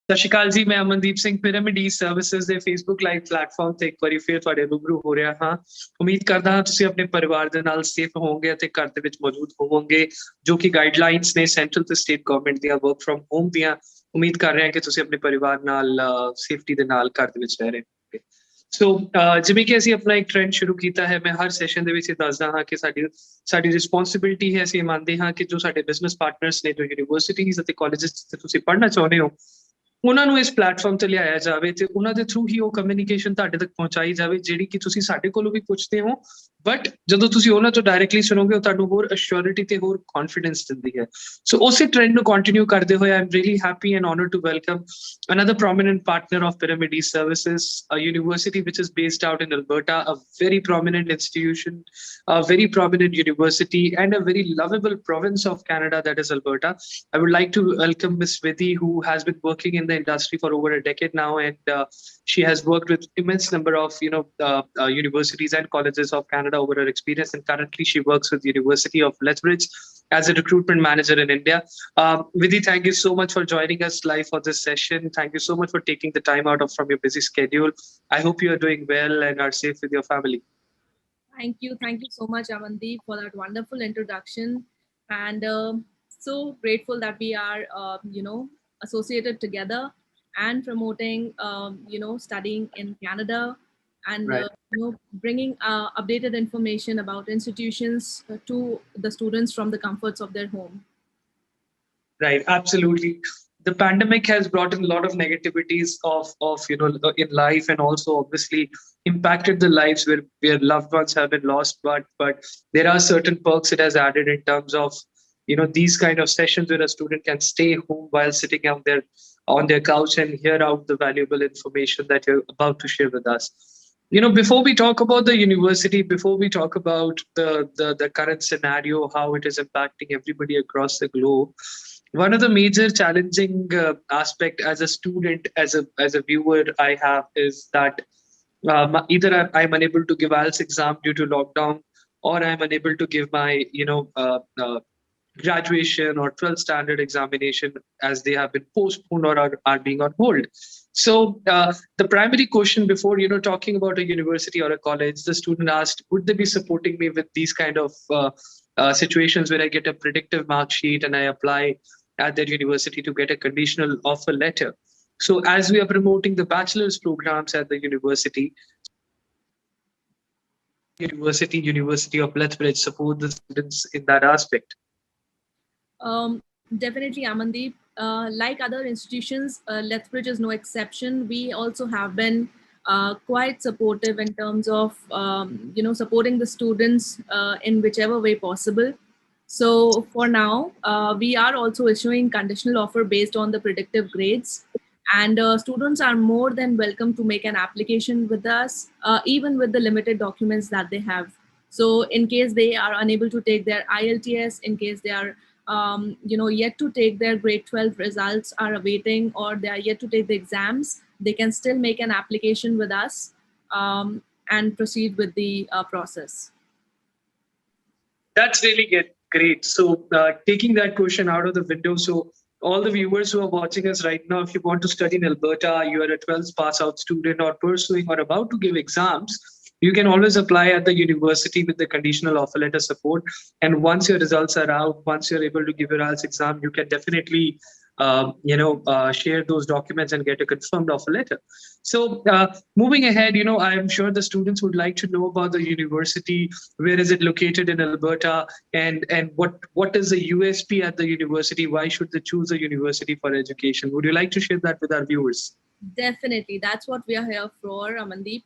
ਸਤਿ ਸ਼੍ਰੀ ਅਕਾਲ ਜੀ, ਮੈਂ ਅਮਨਦੀਪ ਸਿੰਘ ਪਿਰਾਮਿਡ ਸਰਵਿਸਿਜ਼ ਦੇ ਫੇਸਬੁੱਕ ਲਾਈਵ ਪਲੇਟਫਾਰਮ ਤੇ ਇੱਕ ਵਾਰੀ ਫਿਰ ਤੁਹਾਡੇ ਰੂਬਰੂ ਹੋ ਰਿਹਾ ਹਾਂ। ਉਮੀਦ ਕਰਦਾ ਹਾਂ ਤੁਸੀਂ ਆਪਣੇ ਪਰਿਵਾਰ ਦੇ ਨਾਲ ਸੇਫ ਹੋਵੋਗੇ ਅਤੇ ਘਰ ਦੇ ਵਿੱਚ ਮੌਜੂਦ ਹੋਵੋਗੇ, ਜੋ ਕਿ ਗਾਈਡਲਾਈਨਸ ਨੇ ਸੈਂਟਰਲ ਤੇ ਸਟੇਟ ਗਵਰਨਮੈਂਟ ਦੀਆਂ ਵਰਕ ਫਰਮ ਹੋਮ ਦੀਆਂ। ਉਮੀਦ ਕਰ ਰਹੇ ਹਾਂ ਕਿ ਤੁਸੀਂ ਆਪਣੇ ਪਰਿਵਾਰ ਨਾਲ ਸੇਫਟੀ ਦੇ ਨਾਲ ਘਰ ਦੇ ਵਿੱਚ ਰਹਿ ਰਹੇ ਹੋਗੇ। ਸੋ ਜਿਵੇਂ ਕਿ ਅਸੀਂ ਆਪਣਾ ਇੱਕ ਟ੍ਰੈਂਡ ਸ਼ੁਰੂ ਕੀਤਾ ਹੈ, ਮੈਂ ਹਰ ਸੈਸ਼ਨ ਦੇ ਵਿੱਚ ਇਹ ਦੱਸਦਾ ਹਾਂ ਕਿ ਸਾਡੀ ਰਿਸਪੌਂਸਿਬਿਲਿਟੀ ਹੈ, ਅਸੀਂ ਮੰਨਦੇ ਹਾਂ ਕਿ ਜੋ ਸਾਡੇ ਬਿਜ਼ਨਸ ਪਾਰਟਨਰਸ ਨੇ, ਜੋ ਯੂਨੀਵਰਸਿਟੀਜ਼ ਅਤੇ ਕਾਲਜਿਸ ਜਿੱਥੇ ਤੁਸੀਂ ਪੜ੍ਹਨਾ ਚਾਹੁੰਦੇ ਹੋ, ਉਹਨਾਂ ਨੂੰ ਇਸ ਪਲੇਟਫਾਰਮ ਤੇ ਲਿਆਇਆ ਜਾਵੇ ਤੇ ਉਹਨਾਂ ਦੇ ਥਰੂ ਹੀ ਉਹ ਕਮਿਊਨੀਕੇਸ਼ਨ ਤੁਹਾਡੇ ਤੱਕ ਪਹੁੰਚਾਈ ਜਾਵੇ, ਜਿਹੜੀ ਕਿ ਤੁਸੀਂ ਸਾਡੇ ਕੋਲੋਂ ਵੀ ਪੁੱਛਦੇ ਹੋ, ਬਟ ਜਦੋਂ ਤੁਸੀਂ ਉਹਨਾਂ ਤੋਂ ਡਾਇਰੈਕਟਲੀ ਸੁਣੋਗੇ ਉਹ ਤੁਹਾਨੂੰ ਹੋਰ ਅਸ਼ੋਰਿਟੀ ਤੇ ਹੋਰ ਕੌਨਫੀਡੈਂਸ ਦਿੰਦੀ ਹੈ। ਸੋ ਉਸੇ ਟ੍ਰੈਂਡ ਨੂੰ ਕੰਟੀਨਿਊ ਕਰਦੇ ਹੋਏ, I am really happy and honored to welcome another prominent partner of Pyramid Services, a university which is based out in Alberta, a very prominent institution, a very prominent university, and a very lovable province of Canada, that is Alberta. I would like to welcome Ms. Vidhi, who has been working in the industry for over a decade now, and she has worked with immense number of universities and colleges of Canada over her experience, and currently she works with the University of Lethbridge as a recruitment manager in India. Vidhi, thank you so much for joining us live for this session. Thank you so much for taking the time out from your busy schedule. I hope you are doing well and are safe with your family. Thank you so much, Amandeep, for that wonderful introduction, and so grateful that we are associated together and promoting studying in Canada, and Right. bringing updated information about institutions to the students from the comforts of their home. Right, absolutely. The pandemic has brought in a lot of negativities of in life, and also obviously impacted the lives where loved ones have been lost. But there are certain perks it has added in terms of these kind of sessions where a student can stay home while sitting on their couch and hear out the valuable information that you're about to share with us. Before we talk about the university, before we talk about the current scenario, how it is impacting everybody across the globe, one of the major challenging aspect as a student, as a viewer I have, is that either I'm unable to give IELTS exam due to lockdown, or I'm unable to give my graduation or 12th standard examination, as they have been postponed or are being on hold. So the primary question before talking about a university or a college, the student asked, would they be supporting me with these kind of situations where I get a predictive mark sheet and I apply at their university to get a conditional offer letter? So as we are promoting the bachelor's programs at the university, University of Lethbridge support the students in that aspect. Definitely, Amandeep. Like other institutions, Lethbridge is no exception. We also have been quite supportive in terms of supporting the students in whichever way possible. So for now, we are also issuing conditional offer based on the predictive grades, and students are more than welcome to make an application with us, even with the limited documents that they have. So in case they are unable to take their IELTS, in case they are yet to take their grade 12 results are awaiting, or they are yet to take the exams, they can still make an application with us and proceed with the process. That's really great. So taking that question out of the window, so all the viewers who are watching us right now, if you want to study in Alberta, you are a 12th pass out student or pursuing or about to give exams, you can always apply at the university with the conditional offer letter support. And once your results are out, once you're able to give your IELTS exam, you can definitely share those documents and get a confirmed offer letter. So moving ahead, I'm sure the students would like to know about the university. Where is it located in Alberta, and what is the USP at the university? Why should they choose a university for education? Would you like to share that with our viewers? Definitely, that's what we are here for, Amandeep.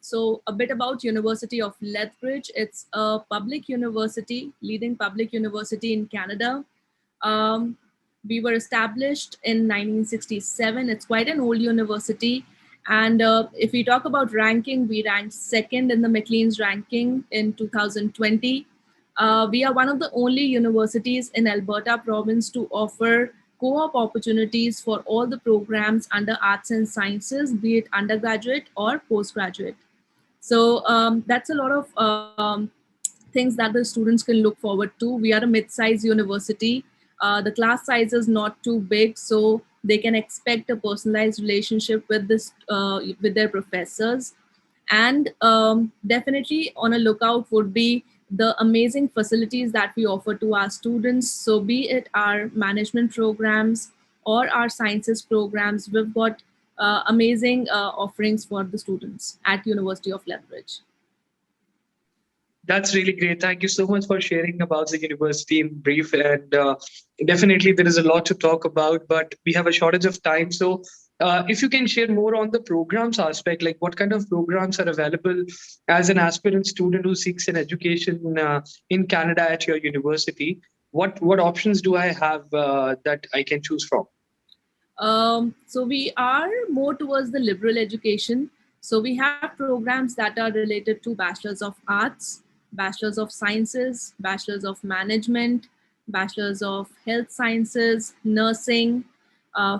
So a bit about University of Lethbridge. It's a public university, leading public university in Canada. We were established in 1967. It's quite an old university. And if we talk about ranking, we ranked second in the Maclean's ranking in 2020. We are one of the only universities in Alberta province to offer co-op opportunities for all the programs under arts and sciences, be it undergraduate or postgraduate. So that's a lot of things that the students can look forward to. We are a mid-sized university. The class size is not too big, so They can expect a personalized relationship with with their professors. And definitely on a lookout would be the amazing facilities that we offer to our students. So be it our management programs or our sciences programs, we've got amazing offerings for the students at University of Lethbridge. That's really great. Thank you so much for sharing about the university in brief. And definitely, there is a lot to talk about, but we have a shortage of time. So, if you can share more on the programs aspect, like what kind of programs are available as an aspirant student who seeks an education in Canada at your university, what options do I have that I can choose from? So we are more towards the liberal education. So we have programs that are related to Bachelors of Arts, Bachelors of Sciences, Bachelors of Management, Bachelors of Health Sciences, Nursing,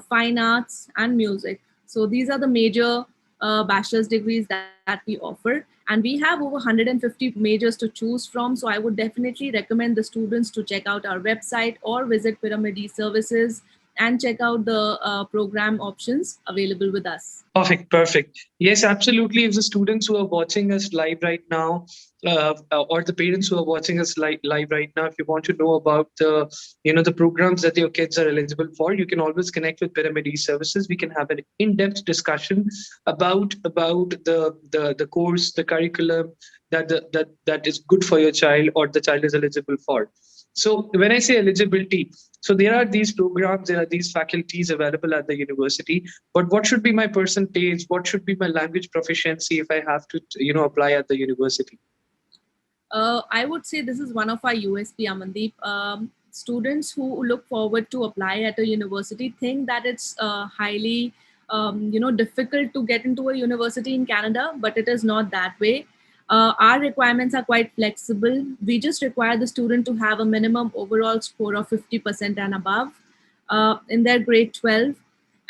Fine Arts, and Music. So these are the major bachelor's degrees that we offer. And we have over 150 majors to choose from. So I would definitely recommend the students to check out our website or visit Pyramid Services and check out the program options available with us. Perfect, perfect. Yes, absolutely. If the students who are watching us live right now, or the parents who are watching us live right now, if you want to know about the, the programs that your kids are eligible for, you can always connect with Pyramid Services. We can have an in-depth discussion about the course, the curriculum that is good for your child or the child is eligible for. So when I say eligibility, so there are these programs, there are these faculties available at the university, but what should be my percentage? What should be my language proficiency if I have to, apply at the university? I would say this is one of our USP, Amandeep. Students who look forward to apply at a university think that it's highly, difficult to get into a university in Canada, but it is not that way. Our requirements are quite flexible. We just require the student to have a minimum overall score of 50% and above in their grade 12,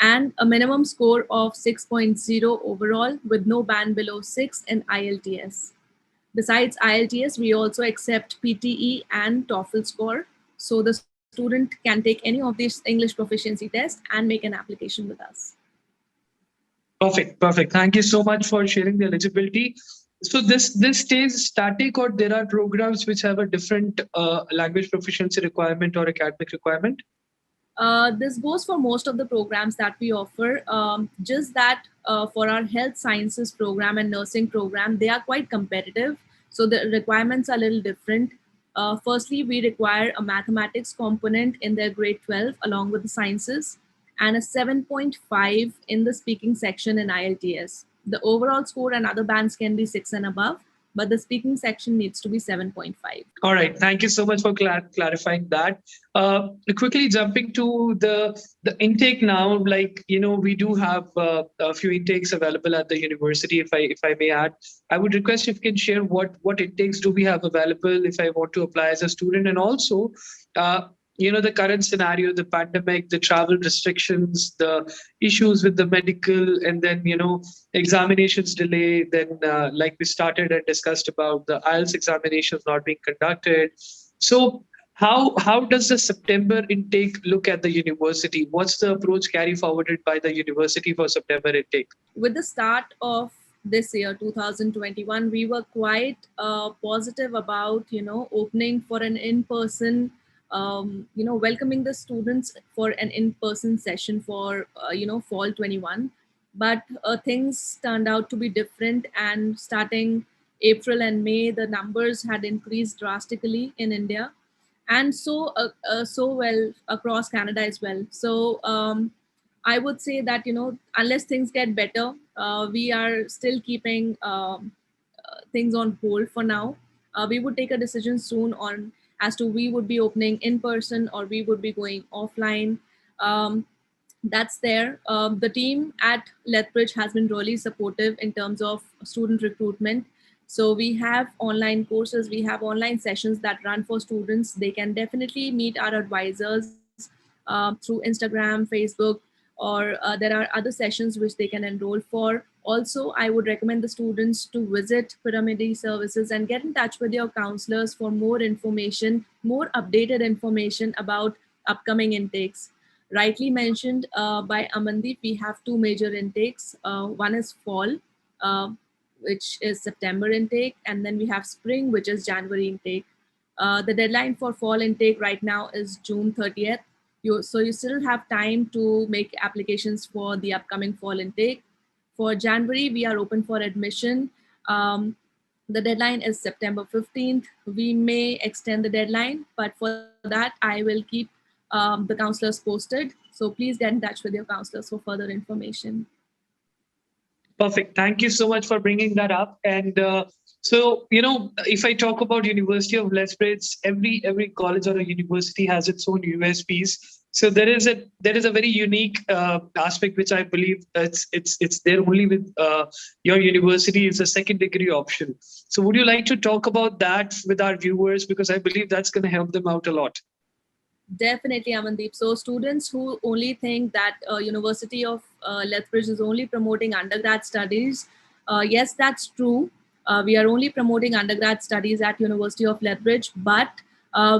and a minimum score of 6.0 overall with no band below 6 in IELTS. Besides IELTS, we also accept PTE and TOEFL score. So the student can take any of these English proficiency tests and make an application with us. Perfect, perfect. Thank you so much for sharing the eligibility. So this stays static, or there are programs which have a different language proficiency requirement or academic requirement? This goes for most of the programs that we offer. Just that for our health sciences program and nursing program, they are quite competitive. So the requirements are a little different. Firstly, we require a mathematics component in their grade 12 along with the sciences, and a 7.5 in the speaking section in IELTS. The overall score and other bands can be 6 and above, but the speaking section needs to be 7.5. All right. Thank you so much for clarifying that. Quickly jumping to the intake now, like, we do have a few intakes available at the university. If I may add, I would request if you can share what intakes do we have available if I want to apply as a student, and also, the current scenario, the pandemic, the travel restrictions, the issues with the medical, and then, examinations delay. Then, like we started and discussed about the IELTS examinations not being conducted. So how does the September intake look at the university? What's the approach carry forwarded by the university for September intake? With the start of this year 2021, we were quite positive about opening for an in-person, welcoming the students for an in-person session for fall 21. But things turned out to be different, and starting April and May, the numbers had increased drastically in India, and so well across Canada as well. So I would say that unless things get better, we are still keeping things on hold for now. We would take a decision soon on as to we would be opening in person or we would be going offline. That's there. The team at Lethbridge has been really supportive in terms of student recruitment. So we have online courses, we have online sessions that run for students. They can definitely meet our advisors through Instagram, Facebook, or there are other sessions which they can enroll for. Also, I would recommend the students to visit Pyramid Services and get in touch with your counselors for more information, more updated information about upcoming intakes. rightly mentioned by Amandeep, we have two major intakes. One is fall, uh, which is September intake, and then we have spring, which is January intake. The deadline for fall intake right now is June 30th. So you still have time to make applications for the upcoming fall intake. For January, we are open for admission. The deadline is September 15th. We may extend the deadline, but for that, I will keep the counselors posted. So please get in touch with your counselors for further information. Perfect. Thank you so much for bringing that up. And so, if I talk about University of Lethbridge, every college or a university has its own USPs. So there is a very unique aspect which I believe it's there only with your university is a second degree option. So would you like to talk about that with our viewers, because I believe that's going to help them out a lot. Definitely, Amandeep. So students who only think that University of Lethbridge is only promoting undergrad studies, yes, that's true. We are only promoting undergrad studies at University of Lethbridge, but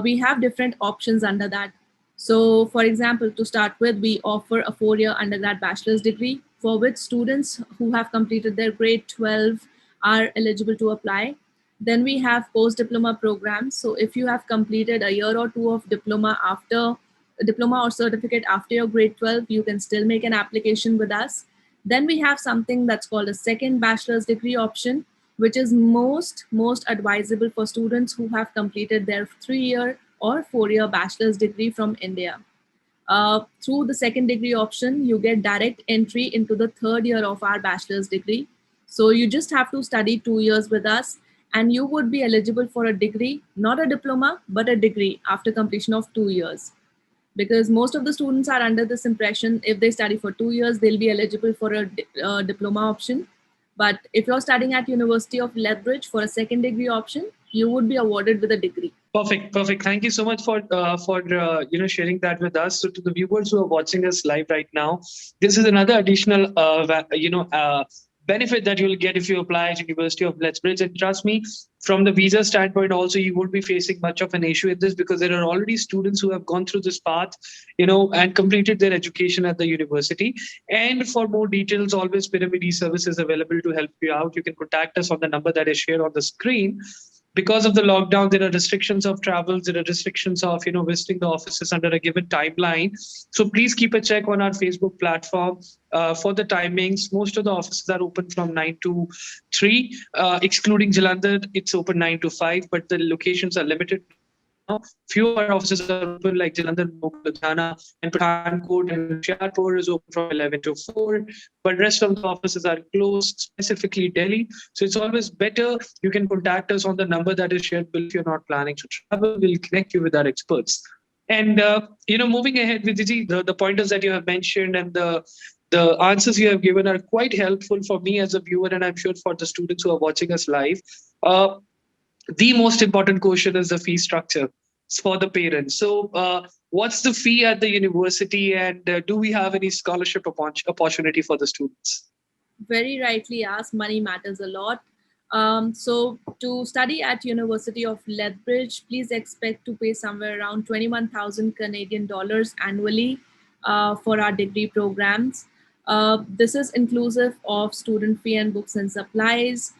we have different options under that. So, for example, to start with, we offer a 4-year undergrad bachelor's degree for which students who have completed their grade 12 are eligible to apply. Then we have post-diploma programs. So if you have completed a year or two of diploma or certificate after your grade 12, you can still make an application with us. Then we have something that's called a second bachelor's degree option, which is most advisable for students who have completed their 3-year or 4-year bachelor's degree from India. Through the second degree option, you get direct entry into the 3rd year of our bachelor's degree. So you just have to study 2 years with us, and you would be eligible for a degree, not a diploma, but a degree after completion of 2 years. Because most of the students are under this impression, if they study for 2 years, they'll be eligible for a diploma option. But if you're studying at University of Lethbridge for a second degree option, you would be awarded with a degree. Perfect. Thank you so much for sharing that with us. So to the viewers who are watching us live right now, this is another additional benefit that you'll get if you apply at University of Lethbridge. And trust me, from the visa standpoint, also you won't be facing much of an issue with this, because there are already students who have gone through this path, and completed their education at the university. And for more details, always Pyramid service is available to help you out. You can contact us on the number that is shared on the screen. Because of the lockdown, there are restrictions of travel, there are restrictions of visiting the offices under a given timeline. So please keep a check on our Facebook platform for the timings. Most of the offices are open from 9 to 3, excluding Jalandhar, it's open 9 to 5, but the locations are limited. Fewer offices are open, like Jalandhar, Ludhiana, and Pathankot and Hoshiarpur is open from 11 to 4. But rest of the offices are closed, specifically Delhi. So it's always better. You can contact us on the number that is shared below if you're not planning to travel. We'll connect you with our experts. And moving ahead, Vidiji, the pointers that you have mentioned and the answers you have given are quite helpful for me as a viewer, and I'm sure for the students who are watching us live. The most important question is the fee structure for the parents. So what's the fee at the university, and do we have any scholarship opportunity for the students? Very rightly asked, money matters a lot. So to study at University of Lethbridge, please expect to pay somewhere around 21,000 Canadian dollars annually for our degree programs. This is inclusive of student fee and books and supplies.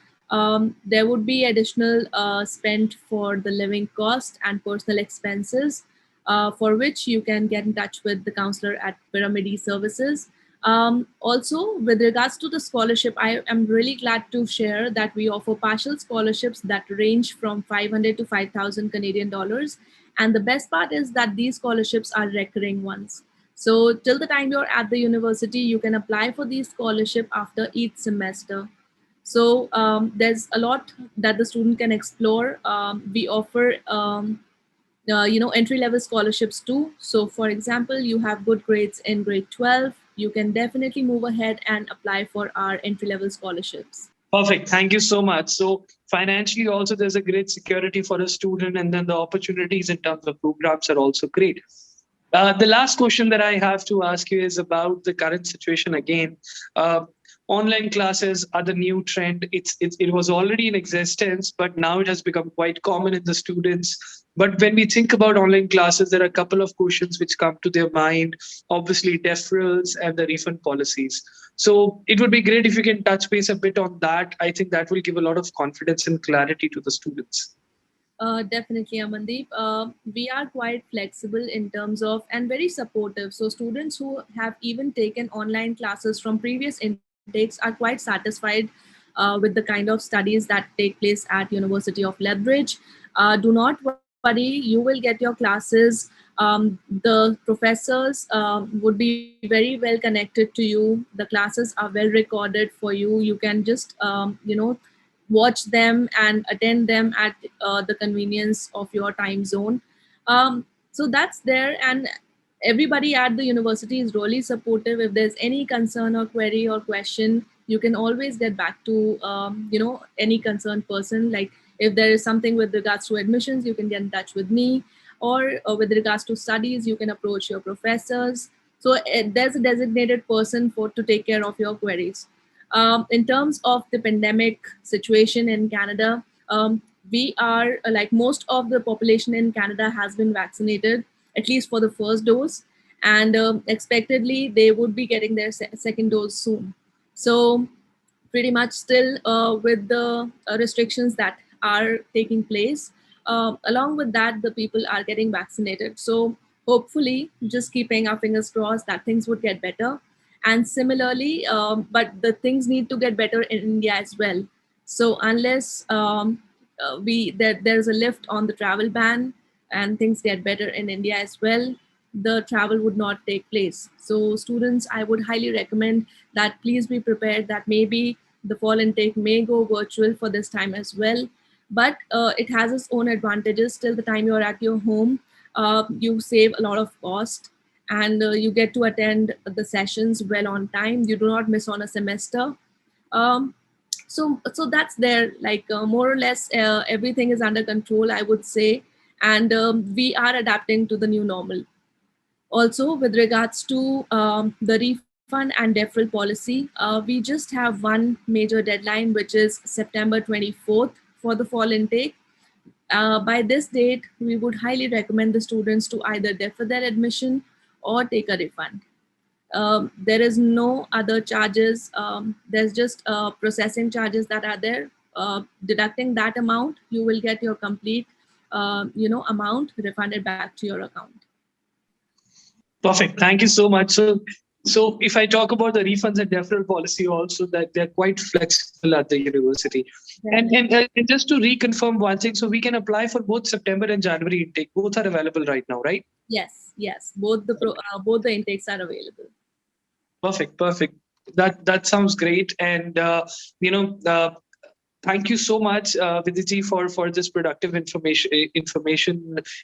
There would be additional spent for the living cost and personal expenses, for which you can get in touch with the counselor at Pyramid Services. Also, with regards to the scholarship, I am really glad to share that we offer partial scholarships that range from 500 to 5,000 Canadian dollars. And the best part is that these scholarships are recurring ones. So till the time you're at the university, you can apply for these scholarship after each semester. So there's a lot that the student can explore. We offer entry-level scholarships too. So for example, you have good grades in grade 12, you can definitely move ahead and apply for our entry-level scholarships. Perfect. Thank you so much. So financially also, there's a great security for a student, and then the opportunities in terms of programs are also great. The last question that I have to ask you is about the current situation again. Online classes are the new trend. It was already in existence, but now it has become quite common in the students But when we think about online classes, there are a couple of questions which come to their mind, obviously deferrals and the refund policies. So it would be great if you can touch base a bit on that. I think that will give a lot of confidence and clarity to the students. Definitely, Amandeep. We are quite flexible in terms of and very supportive. So students who have even taken online classes from previous intakes are quite satisfied with the kind of studies that take place at University of Lethbridge. Do not worry, you will get your classes. The professors would be very well connected to you. The classes are well recorded for you. You can just watch them and attend them at the convenience of your time zone. So that's there, and everybody at the university is really supportive. If there's any concern or query or question, you can always get back to any concerned person. Like if there is something with regards to admissions, you can get in touch with me, or with regards to studies, you can approach your professors. So there's a designated person for to take care of your queries. In terms of the pandemic situation in Canada, we are like most of the population in Canada has been vaccinated, at least for the first dose, and expectedly they would be getting their second dose soon. So pretty much still with the restrictions that are taking place. Along with that, the people are getting vaccinated. So hopefully, just keeping our fingers crossed that things would get better. And similarly, but the things need to get better in India as well. So unless there's a lift on the travel ban and things get better in India as well, the travel would not take place. So students, I would highly recommend that please be prepared that maybe the fall intake may go virtual for this time as well. But it has its own advantages. Till the time you're at your home, you save a lot of cost, and you get to attend the sessions well on time. You do not miss on a semester. Um, so that's there. Like more or less, everything is under control, I would say, and we are adapting to the new normal. Also, with regards to the refund and deferral policy, we just have one major deadline, which is September 24th for the fall intake. By this date, we would highly recommend the students to either defer their admission or take a refund. There is no other charges. There's just processing charges that are there. Deducting that amount, you will get your complete, amount refunded back to your account. Perfect. Thank you so much. So if I talk about the refunds and deferral policy also, that they're quite flexible at the university. And just to reconfirm one thing, so we can apply for both September and January intake. Both are available right now, right? Yes. Both the intakes are available. Perfect. That sounds great. And thank you so much, Vidiji, for this productive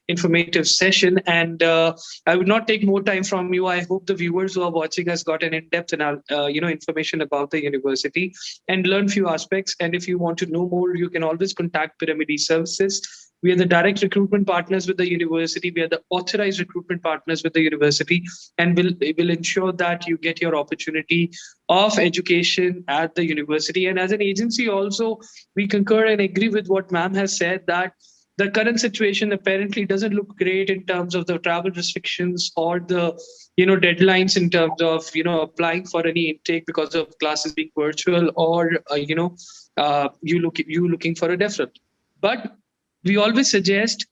informative session. And I would not take more time from you. I hope the viewers who are watching us got an in-depth information about the university and learn few aspects. And if you want to know more, you can always contact Pyramid Services. We are the direct recruitment partners with the university. We are the authorized recruitment partners with the university, and will ensure that you get your opportunity of education at the university. And as an agency also, we concur and agree with what ma'am has said, that the current situation apparently doesn't look great in terms of the travel restrictions or the deadlines in terms of applying for any intake because of classes being virtual, or you looking for a deferral. But we always suggest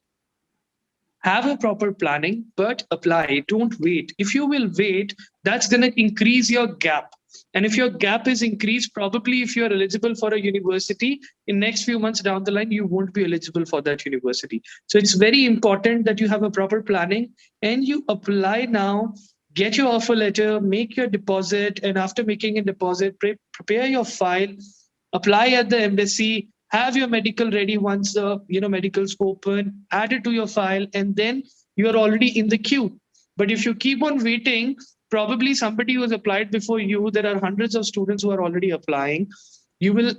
have a proper planning, but apply. Don't wait. If you will wait, that's going to increase your gap. And if your gap is increased, probably if you're eligible for a university, in next few months down the line, you won't be eligible for that university. So it's very important that you have a proper planning and you apply now, get your offer letter, make your deposit. And after making a deposit, prepare your file, apply at the embassy, have your medical ready once the medical's open, add it to your file, and then you are already in the queue. But if you keep on waiting, probably somebody who has applied before you, there are hundreds of students who are already applying. You will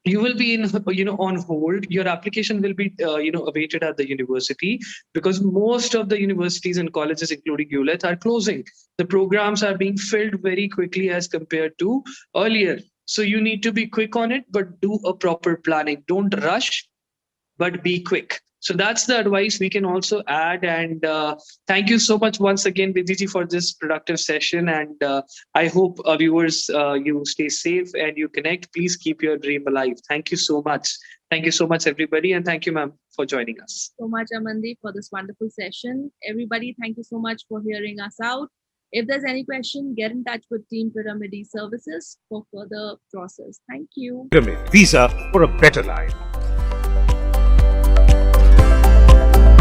be in on hold. Your application will be awaited at the university, because most of the universities and colleges, including Ielts, are closing. The programs are being filled very quickly as compared to earlier. So you need to be quick on it, but do a proper planning. Don't rush, but be quick. So that's the advice we can also add. And thank you so much once again, Vidiji, for this productive session. And I hope viewers, you stay safe and you connect. Please keep your dream alive. Thank you so much. Thank you so much, everybody. And thank you, ma'am, for joining us. So much, Amandeep, for this wonderful session. Everybody, thank you so much for hearing us out. If there's any question, get in touch with Team Pyramid Services for further process. Thank you. Pyramid Visa for a better life.